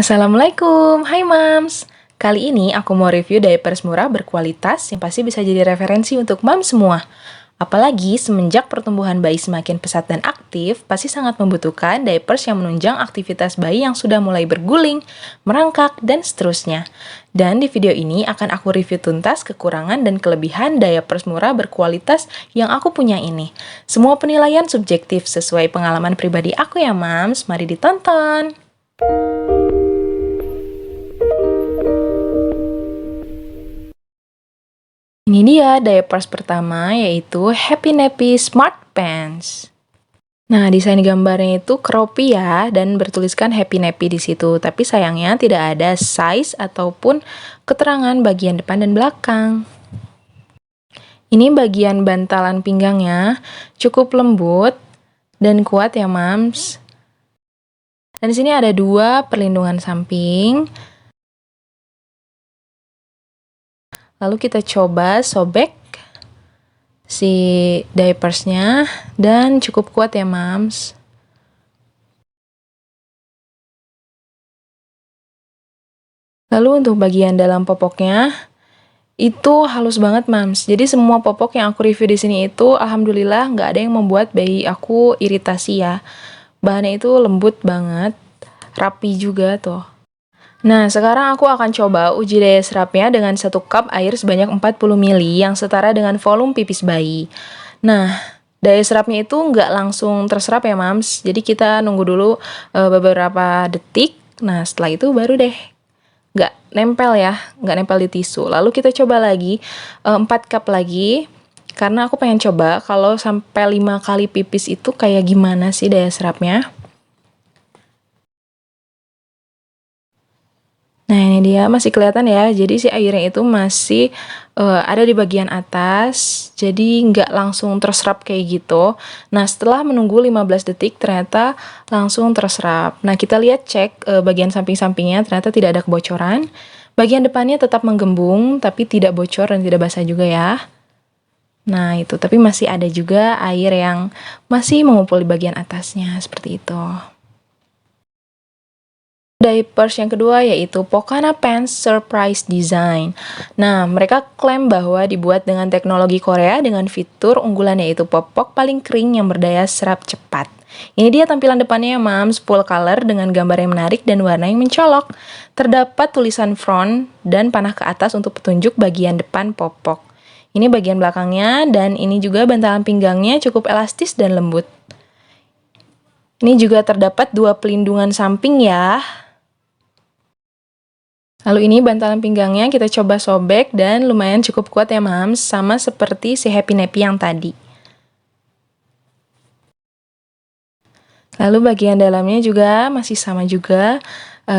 Assalamualaikum, hai Mams. Kali ini aku mau review diapers murah berkualitas yang pasti bisa jadi referensi untuk Mams semua. Apalagi semenjak pertumbuhan bayi semakin pesat dan aktif, pasti sangat membutuhkan diapers yang menunjang aktivitas bayi yang sudah mulai berguling, merangkak, dan seterusnya. Dan di video ini akan aku review tuntas kekurangan dan kelebihan diapers murah berkualitas yang aku punya ini. Semua penilaian subjektif sesuai pengalaman pribadi aku ya Mams, mari ditonton. Ini dia diapers pertama, yaitu Happy Nappy Smart Pants. Nah, desain gambarnya itu croppy ya, dan bertuliskan Happy Nappy di situ. Tapi sayangnya tidak ada size ataupun keterangan bagian depan dan belakang. Ini bagian bantalan pinggangnya cukup lembut dan kuat ya, Mams. Dan di sini ada 2 perlindungan samping. Lalu kita coba sobek si diapersnya dan cukup kuat ya Mams. Lalu untuk bagian dalam popoknya itu halus banget Mams. Jadi semua popok yang aku review di sini itu alhamdulillah nggak ada yang membuat bayi aku iritasi ya. Bahannya itu lembut banget, rapi juga tuh. Nah, sekarang aku akan coba uji daya serapnya dengan 1 cup air sebanyak 40 ml yang setara dengan volume pipis bayi. Nah, daya serapnya itu nggak langsung terserap ya, Mams. Jadi kita nunggu dulu beberapa detik. Nah, setelah itu baru deh nggak nempel ya, nggak nempel di tisu. Lalu kita coba lagi 4 cup lagi. Karena aku pengen coba kalau sampai 5 kali pipis itu kayak gimana sih daya serapnya. Nah, ini dia masih kelihatan ya. Jadi si airnya itu masih ada di bagian atas. Jadi nggak langsung terserap kayak gitu. Nah, setelah menunggu 15 detik ternyata langsung terserap. Nah, kita lihat cek bagian samping-sampingnya ternyata tidak ada kebocoran. Bagian depannya tetap menggembung tapi tidak bocor dan tidak basah juga ya. Nah, itu tapi masih ada juga air yang masih mengumpul di bagian atasnya seperti itu. Diapers yang kedua yaitu Pocana Pants Surprise Design. Nah, mereka klaim bahwa dibuat dengan teknologi Korea dengan fitur unggulan yaitu popok paling kering yang berdaya serap cepat. Ini dia tampilan depannya ya, Mams, full color dengan gambar yang menarik dan warna yang mencolok. Terdapat tulisan front dan panah ke atas untuk petunjuk bagian depan popok. Ini bagian belakangnya dan ini juga bantalan pinggangnya cukup elastis dan lembut. Ini juga terdapat 2 pelindungan samping ya. Lalu ini bantalan pinggangnya kita coba sobek dan lumayan cukup kuat ya Mams, sama seperti si Happy Nappy yang tadi. Lalu bagian dalamnya juga masih sama juga,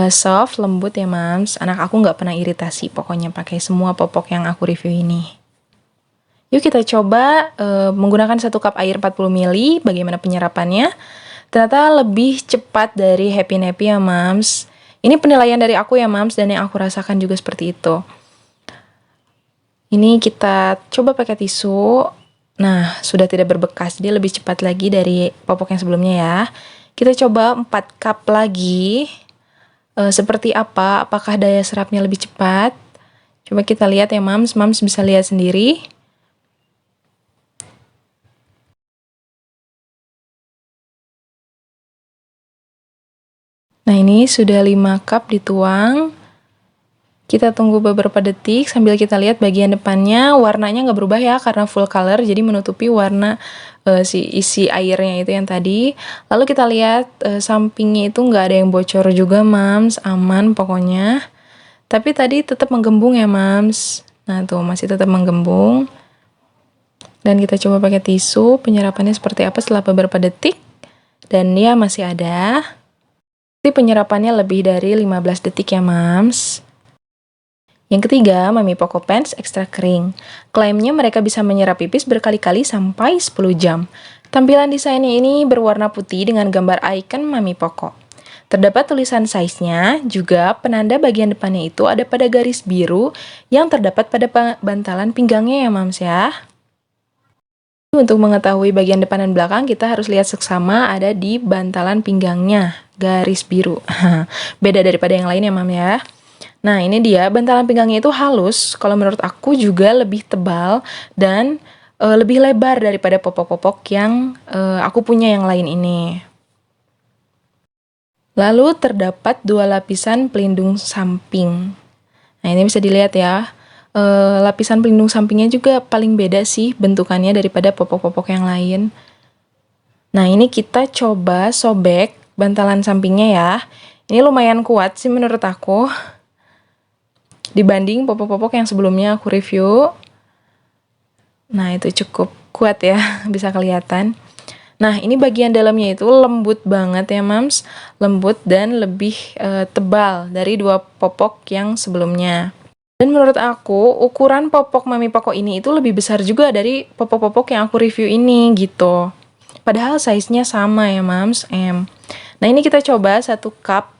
soft, lembut ya Mams. Anak aku nggak pernah iritasi pokoknya pakai semua popok yang aku review ini. Yuk kita coba menggunakan 1 cup air 40 ml, bagaimana penyerapannya. Ternyata lebih cepat dari Happy Nappy ya Mams. Ini penilaian dari aku ya Mams, dan yang aku rasakan juga seperti itu. Ini kita coba pakai tisu. Nah, sudah tidak berbekas, dia lebih cepat lagi dari popok yang sebelumnya ya. Kita coba 4 cup lagi. Seperti apa? Apakah daya serapnya lebih cepat? Coba kita lihat ya Mams, Mams bisa lihat sendiri. Nah, ini sudah 5 cup dituang. Kita tunggu beberapa detik sambil kita lihat bagian depannya warnanya nggak berubah ya karena full color, jadi menutupi warna si isi airnya itu yang tadi. Lalu kita lihat sampingnya itu nggak ada yang bocor juga Mams, aman pokoknya. Tapi tadi tetap menggembung ya Mams. Nah tuh masih tetap menggembung. Dan kita coba pakai tisu, penyerapannya seperti apa setelah beberapa detik. Dan ya masih ada. Tapi penyerapannya lebih dari 15 detik ya Mams. Yang ketiga, Mami Poco Pants Extra Kering. Klaimnya mereka bisa menyerap pipis berkali-kali sampai 10 jam. Tampilan desainnya ini berwarna putih dengan gambar icon Mami Poco. Terdapat tulisan size-nya, juga penanda bagian depannya itu ada pada garis biru yang terdapat pada bantalan pinggangnya ya Mams ya. Untuk mengetahui bagian depan dan belakang, kita harus lihat seksama ada di bantalan pinggangnya, garis biru. Beda daripada yang lain ya, Mam ya. Nah, ini dia, bantalan pinggangnya itu halus, kalau menurut aku juga lebih tebal dan lebih lebar daripada popok-popok yang aku punya yang lain ini. Lalu terdapat 2 lapisan pelindung samping. Nah, ini bisa dilihat ya. Lapisan pelindung sampingnya juga paling beda sih bentukannya daripada popok-popok yang lain. Nah, ini kita coba sobek bantalan sampingnya ya. Ini lumayan kuat sih menurut aku, dibanding popok-popok yang sebelumnya aku review. Nah, itu cukup kuat ya, bisa kelihatan. Nah, ini bagian dalamnya itu lembut banget ya, Mams. Lembut dan lebih tebal dari 2 popok yang sebelumnya. Dan menurut aku, ukuran popok Mami Poko ini itu lebih besar juga dari popok-popok yang aku review ini, gitu. Padahal size-nya sama ya, Mams, M. Nah, ini kita coba 1 cup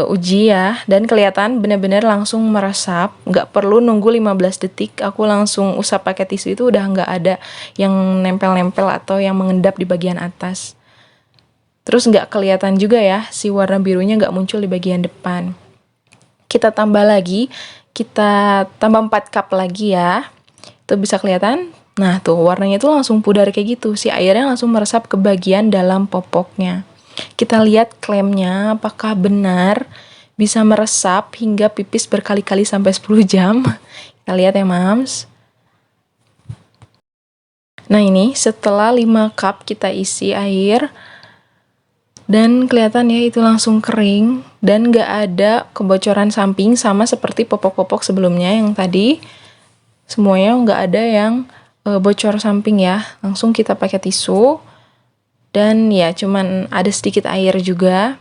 uji ya, dan kelihatan benar-benar langsung meresap, nggak perlu nunggu 15 detik, aku langsung usap pakai tisu, itu udah nggak ada yang nempel-nempel atau yang mengendap di bagian atas. Terus nggak kelihatan juga ya, si warna birunya nggak muncul di bagian depan. Kita tambah lagi, kita tambah 4 cup lagi ya, itu bisa kelihatan. Nah tuh, warnanya tuh langsung pudar kayak gitu, si airnya langsung meresap ke bagian dalam popoknya. Kita lihat klemnya apakah benar bisa meresap hingga pipis berkali-kali sampai 10 jam. Kita lihat ya, Mams. Nah, ini setelah 5 cup kita isi air, dan kelihatan ya itu langsung kering dan nggak ada kebocoran samping sama seperti popok-popok sebelumnya yang tadi. Semuanya nggak ada yang bocor samping ya. Langsung kita pakai tisu. Dan ya cuman ada sedikit air juga.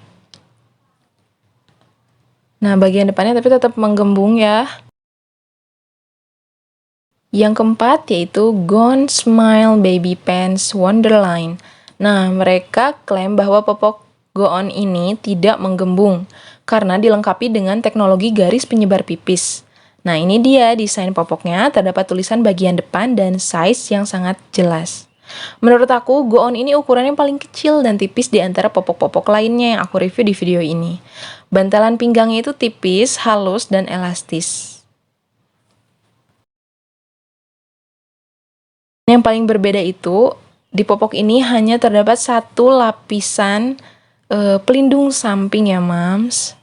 Nah, bagian depannya tapi tetap menggembung ya. Yang keempat yaitu Gone Smile Baby Pants Wonderline. Nah, mereka klaim bahwa popok Go On ini tidak menggembung karena dilengkapi dengan teknologi garis penyebar pipis. Nah, ini dia desain popoknya, terdapat tulisan bagian depan dan size yang sangat jelas. Menurut aku, Go On ini ukurannya paling kecil dan tipis di antara popok-popok lainnya yang aku review di video ini. Bantalan pinggangnya itu tipis, halus, dan elastis. Yang paling berbeda itu, di popok ini hanya terdapat 1 lapisan pelindung samping ya, Mams.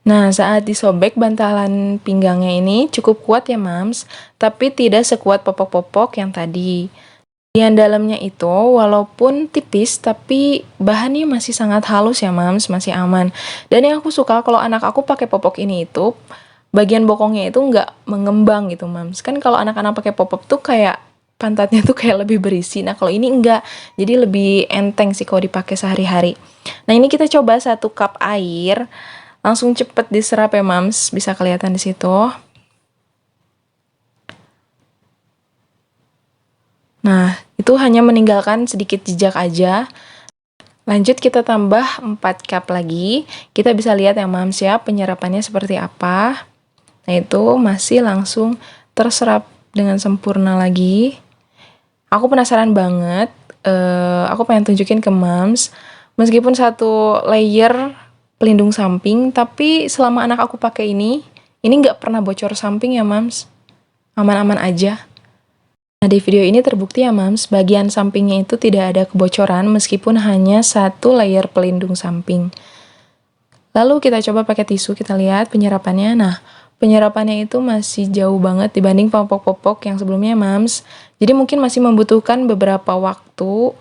Nah, saat disobek bantalan pinggangnya ini cukup kuat ya, Mams, tapi tidak sekuat popok-popok yang tadi. Bagian dalamnya itu walaupun tipis, tapi bahannya masih sangat halus ya, Mams, masih aman. Dan yang aku suka kalau anak aku pakai popok ini itu, bagian bokongnya itu nggak mengembang gitu, Mams. Kan kalau anak-anak pakai popok tuh kayak pantatnya tuh kayak lebih berisi. Nah, kalau ini enggak, jadi lebih enteng sih kalau dipakai sehari-hari. Nah, ini kita coba 1 cup air. Langsung cepet diserap ya, Mams, bisa kelihatan di situ. Nah, itu hanya meninggalkan sedikit jejak aja. Lanjut kita tambah 4 cup lagi. Kita bisa lihat ya, Mams ya, penyerapannya seperti apa. Nah, itu masih langsung terserap dengan sempurna lagi. Aku penasaran banget. Aku pengen tunjukin ke Mams. Meskipun 1 layer pelindung samping, tapi selama anak aku pakai ini nggak pernah bocor samping ya, Mams. Aman-aman aja. Nah, di video ini terbukti ya, Mams, bagian sampingnya itu tidak ada kebocoran meskipun hanya 1 layer pelindung samping. Lalu kita coba pakai tisu, kita lihat penyerapannya. Nah, penyerapannya itu masih jauh banget dibanding popok-popok yang sebelumnya, Mams. Jadi mungkin masih membutuhkan beberapa waktu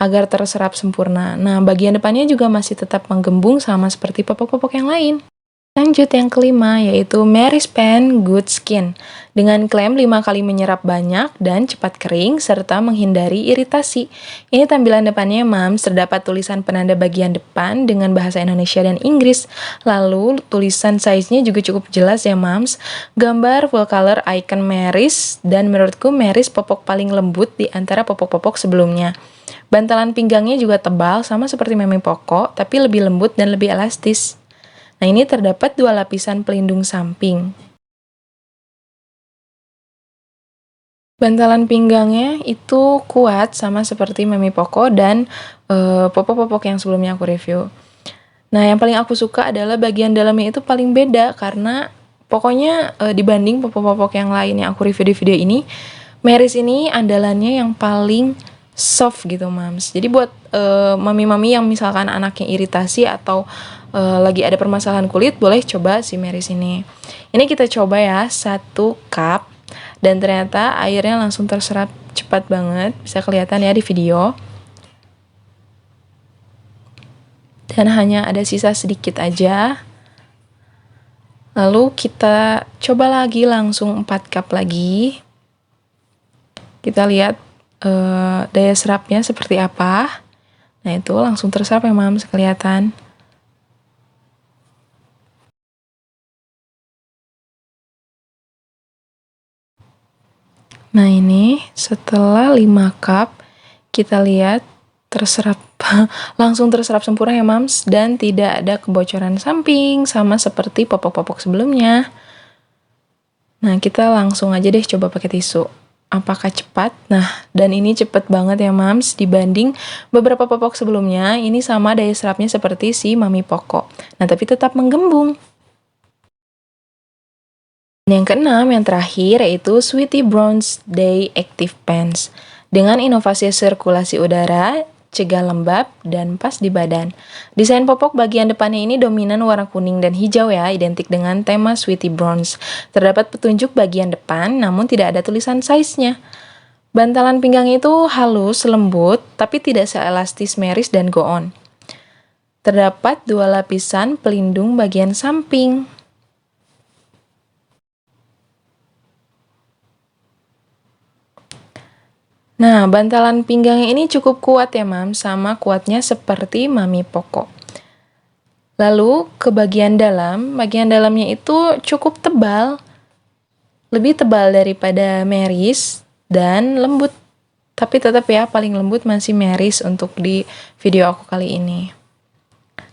agar terserap sempurna. Nah, bagian depannya juga masih tetap menggembung sama seperti popok-popok yang lain. Lanjut yang kelima, yaitu Mary's Pen Good Skin. Dengan klaim 5 kali menyerap banyak dan cepat kering, serta menghindari iritasi. Ini tampilan depannya, Mams. Terdapat tulisan penanda bagian depan dengan bahasa Indonesia dan Inggris. Lalu, tulisan size-nya juga cukup jelas ya, Mams. Gambar full color icon Mary's, dan menurutku Mary's popok paling lembut di antara popok-popok sebelumnya. Bantalan pinggangnya juga tebal, sama seperti Mami Poco, tapi lebih lembut dan lebih elastis. Nah, ini terdapat 2 lapisan pelindung samping. Bantalan pinggangnya itu kuat, sama seperti Mami Poco dan popok-popok yang sebelumnya aku review. Nah, yang paling aku suka adalah bagian dalamnya itu paling beda, karena pokoknya dibanding popok-popok yang lain yang aku review di video ini, Meris ini andalannya yang paling soft gitu, Mams. Jadi buat mami-mami yang misalkan anaknya iritasi atau lagi ada permasalahan kulit, boleh coba si Meris ini. Ini kita coba ya, 1 cup, dan ternyata airnya langsung terserap cepat banget, bisa kelihatan ya di video. Dan hanya ada sisa sedikit aja. Lalu kita coba lagi langsung 4 cup lagi. Kita lihat daya serapnya seperti apa. Nah, itu langsung terserap ya, Mams, kelihatan. Nah, ini setelah 5 cup, kita lihat terserap langsung terserap sempurna ya, Mams, dan tidak ada kebocoran samping sama seperti popok-popok sebelumnya. Nah, kita langsung aja deh coba pakai tisu. Apakah cepat? Nah, dan ini cepat banget ya, Mams, dibanding beberapa popok sebelumnya. Ini sama daya serapnya seperti si Mami Poco. Nah, tapi tetap menggembung. Dan yang keenam, yang terakhir, yaitu Sweety Bronze Day Active Pants. Dengan inovasi sirkulasi udara, cegah lembab, dan pas di badan. Desain popok bagian depannya ini dominan warna kuning dan hijau ya, identik dengan tema Sweety Bronze. Terdapat petunjuk bagian depan, namun tidak ada tulisan size-nya. Bantalan pinggang itu halus, lembut, tapi tidak seelastis Meris dan Go On. Terdapat 2 lapisan pelindung bagian samping. Nah, bantalan pinggangnya ini cukup kuat ya, Mam, sama kuatnya seperti Mami Poco. Lalu, ke bagian dalamnya itu cukup tebal, lebih tebal daripada Meris, dan lembut. Tapi tetap ya, paling lembut masih Meris untuk di video aku kali ini.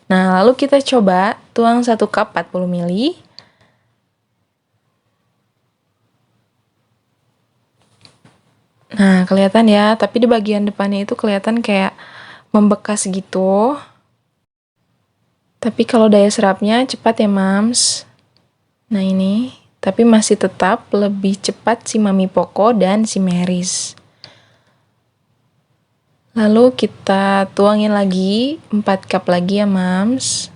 Nah, lalu kita coba tuang 1 cup 40 ml. Nah, kelihatan ya, tapi di bagian depannya itu kelihatan kayak membekas gitu. Tapi kalau daya serapnya cepat ya, Mams. Nah, ini, tapi masih tetap lebih cepat si Mami Poco dan si Meris. Lalu kita tuangin lagi 4 cup lagi ya, Mams.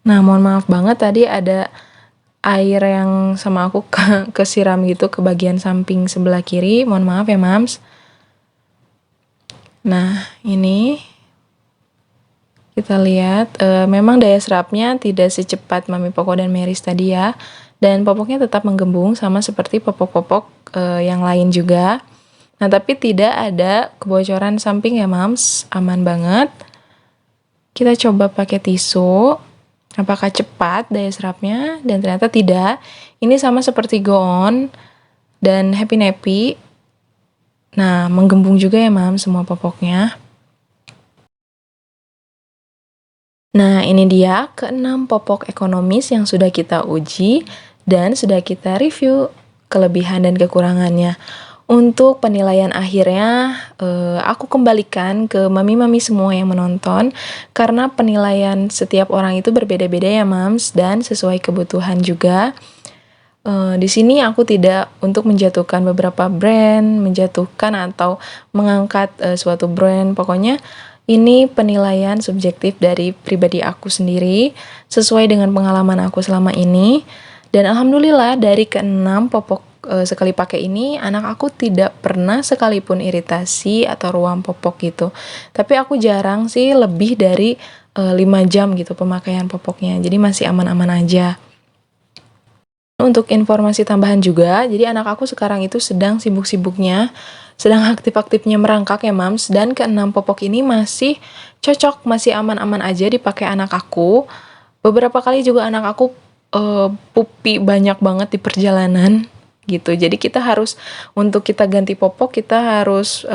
Nah, mohon maaf banget tadi ada air yang sama aku kesiram gitu ke bagian samping sebelah kiri. Mohon maaf ya, Mams. Nah, ini kita lihat memang daya serapnya tidak secepat Mami Poco dan Meris tadi ya. Dan popoknya tetap menggembung sama seperti popok-popok yang lain juga. Nah, tapi tidak ada kebocoran samping ya, Mams. Aman banget. Kita coba pakai tisu. Apakah cepat daya serapnya? Dan ternyata tidak. Ini sama seperti Go On dan Happy Nappy. Nah, menggembung juga ya, Mam, semua popoknya. Nah, ini dia ke-6 popok ekonomis yang sudah kita uji dan sudah kita review kelebihan dan kekurangannya. Untuk penilaian akhirnya, aku kembalikan ke mami-mami semua yang menonton, karena penilaian setiap orang itu berbeda-beda ya, Mams, dan sesuai kebutuhan juga. Di sini aku tidak untuk menjatuhkan beberapa brand, menjatuhkan atau mengangkat suatu brand. Pokoknya ini penilaian subjektif dari pribadi aku sendiri, sesuai dengan pengalaman aku selama ini. Dan alhamdulillah dari ke-6 popok sekali pakai ini, anak aku tidak pernah sekalipun iritasi atau ruam popok gitu. Tapi aku jarang sih lebih dari 5 jam gitu pemakaian popoknya. Jadi masih aman-aman aja. untuk informasi tambahan juga, jadi anak aku sekarang itu sedang sibuk-sibuknya, sedang aktif-aktifnya merangkak ya Mams, dan keenam popok ini masih cocok, masih aman-aman aja dipakai anak aku. Beberapa kali juga anak aku pupi banyak banget di perjalanan gitu. Jadi kita harus, untuk kita ganti popok kita harus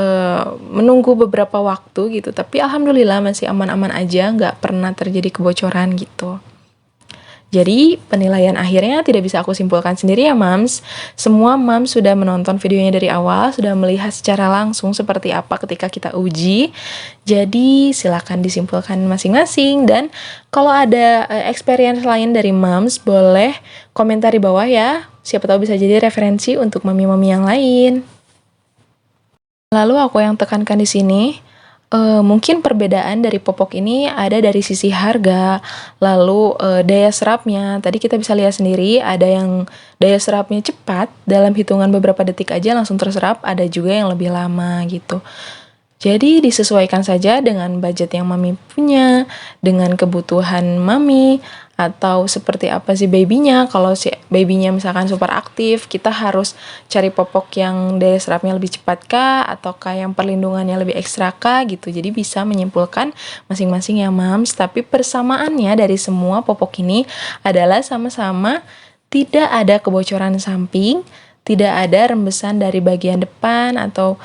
menunggu beberapa waktu gitu. Tapi alhamdulillah masih aman-aman aja, nggak pernah terjadi kebocoran gitu. Jadi penilaian akhirnya tidak bisa aku simpulkan sendiri ya Mams. Semua Mams sudah menonton videonya dari awal, sudah melihat secara langsung seperti apa ketika kita uji. Jadi silakan disimpulkan masing-masing, dan kalau ada experience lain dari Mams boleh komentar di bawah ya. Siapa tahu bisa jadi referensi untuk mami-mami yang lain. Lalu aku yang tekankan di sini, mungkin perbedaan dari popok ini ada dari sisi harga, lalu daya serapnya. Tadi kita bisa lihat sendiri, ada yang daya serapnya cepat, dalam hitungan beberapa detik aja langsung terserap, ada juga yang lebih lama gitu. Jadi disesuaikan saja dengan budget yang mami punya, dengan kebutuhan mami, atau seperti apa sih babynya. Kalau si babynya misalkan super aktif, kita harus cari popok yang daya serapnya lebih cepat kah, ataukah yang perlindungannya lebih ekstra kah gitu. Jadi bisa menyimpulkan masing-masing ya Mams. Tapi persamaannya dari semua popok ini adalah sama-sama tidak ada kebocoran samping, tidak ada rembesan dari bagian depan atau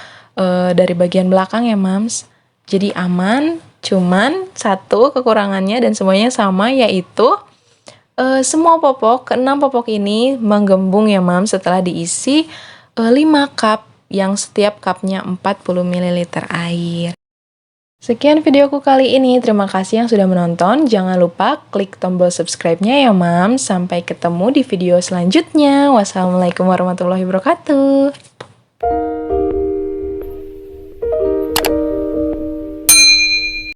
dari bagian belakang ya Mams. Jadi aman, cuman satu kekurangannya dan semuanya sama, yaitu semua popok, keenam popok ini menggembung ya Mams setelah diisi 5 cup yang setiap cupnya 40 ml air. Sekian videoku kali ini, terima kasih yang sudah menonton. Jangan lupa klik tombol subscribe-nya ya Mams. Sampai ketemu di video selanjutnya. Wassalamualaikum warahmatullahi wabarakatuh.